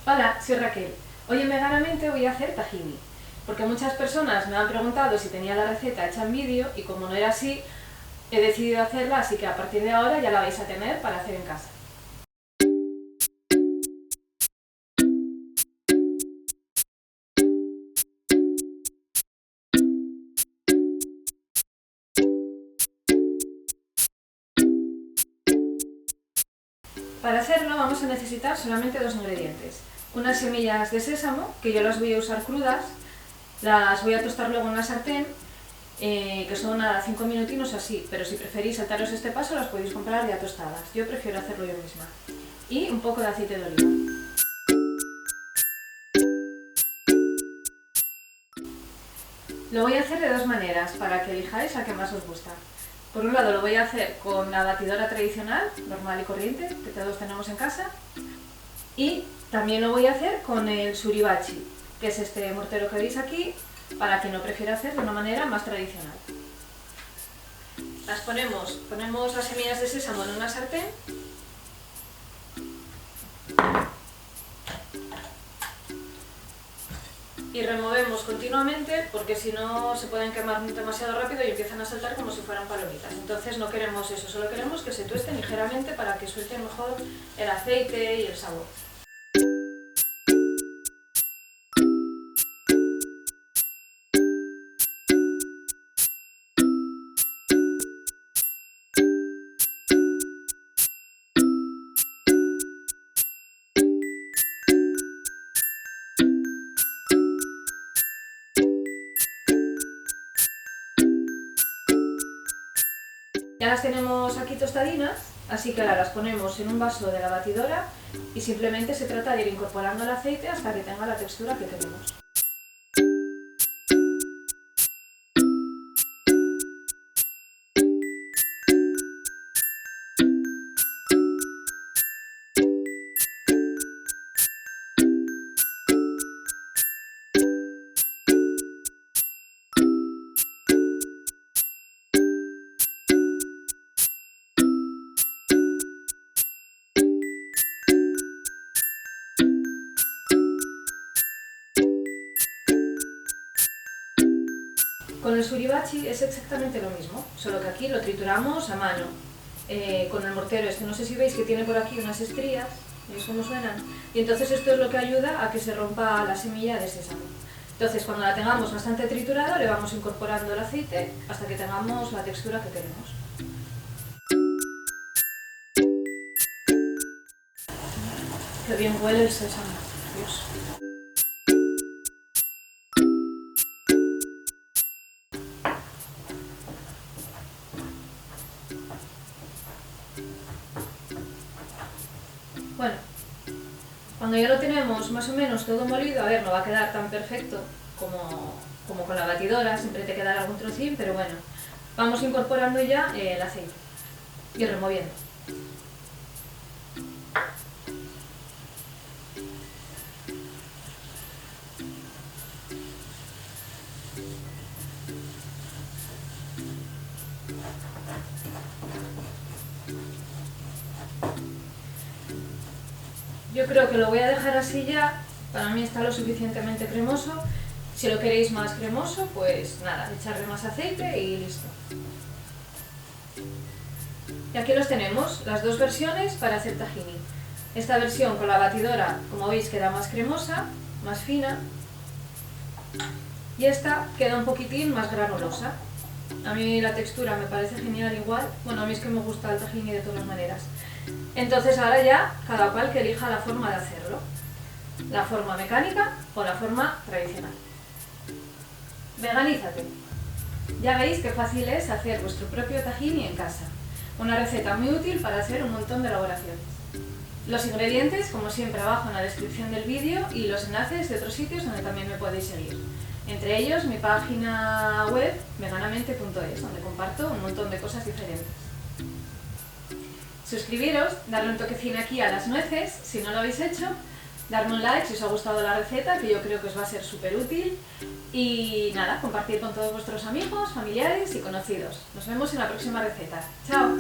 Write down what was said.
Hola, soy Raquel. Hoy en Veganamente voy a hacer tahini, porque muchas personas me han preguntado si tenía la receta hecha en vídeo y como no era así, he decidido hacerla, así que a partir de ahora ya la vais a tener para hacer en casa. Para hacerlo vamos a necesitar solamente dos ingredientes. Unas semillas de sésamo, que yo las voy a usar crudas, las voy a tostar luego en una sartén, que son a 5 minutinos así, pero si preferís saltaros este paso las podéis comprar ya tostadas. Yo prefiero hacerlo yo misma. Y un poco de aceite de oliva. Lo voy a hacer de dos maneras, para que elijáis la que más os gusta. Por un lado lo voy a hacer con la batidora tradicional, normal y corriente, que todos tenemos en casa. Y también lo voy a hacer con el suribachi, que es este mortero que veis aquí, para quien lo prefiera hacer de una manera más tradicional. Ponemos las semillas de sésamo en una sartén. Y removemos continuamente porque si no se pueden quemar demasiado rápido y empiezan a saltar como si fueran palomitas. Entonces no queremos eso, solo queremos que se tuesten ligeramente para que suelten mejor el aceite y el sabor. Ya las tenemos aquí tostadinas, así que ahora las ponemos en un vaso de la batidora y simplemente se trata de ir incorporando el aceite hasta que tenga la textura que queremos. Con el suribachi es exactamente lo mismo, solo que aquí lo trituramos a mano. Con el mortero este, no sé si veis que tiene por aquí unas estrías, ¿veis cómo suenan? Y entonces esto es lo que ayuda a que se rompa la semilla de sésamo. Entonces cuando la tengamos bastante triturada le vamos incorporando el aceite hasta que tengamos la textura que queremos. Qué bien huele el sésamo, Dios. Bueno, cuando ya lo tenemos más o menos todo molido, a ver, no va a quedar tan perfecto como con la batidora, siempre te quedará algún trocín, pero bueno, vamos incorporando ya el aceite y removiendo. Yo creo que lo voy a dejar así ya, para mí está lo suficientemente cremoso. Si lo queréis más cremoso, pues nada, echarle más aceite y listo. Y aquí los tenemos, las dos versiones para hacer tahini. Esta versión con la batidora, como veis, queda más cremosa, más fina. Y esta queda un poquitín más granulosa. A mí la textura me parece genial igual. Bueno, a mí es que me gusta el tahini de todas maneras. Entonces ahora ya cada cual que elija la forma de hacerlo. La forma mecánica o la forma tradicional. Veganízate. Ya veis qué fácil es hacer vuestro propio tahini en casa. Una receta muy útil para hacer un montón de elaboraciones. Los ingredientes, como siempre, abajo en la descripción del vídeo y los enlaces de otros sitios donde también me podéis seguir. Entre ellos mi página web veganamente.es, donde comparto un montón de cosas diferentes. Suscribiros, darle un toquecín aquí a las nueces si no lo habéis hecho, darme un like si os ha gustado la receta, que yo creo que os va a ser súper útil, y nada, compartir con todos vuestros amigos, familiares y conocidos. Nos vemos en la próxima receta. ¡Chao!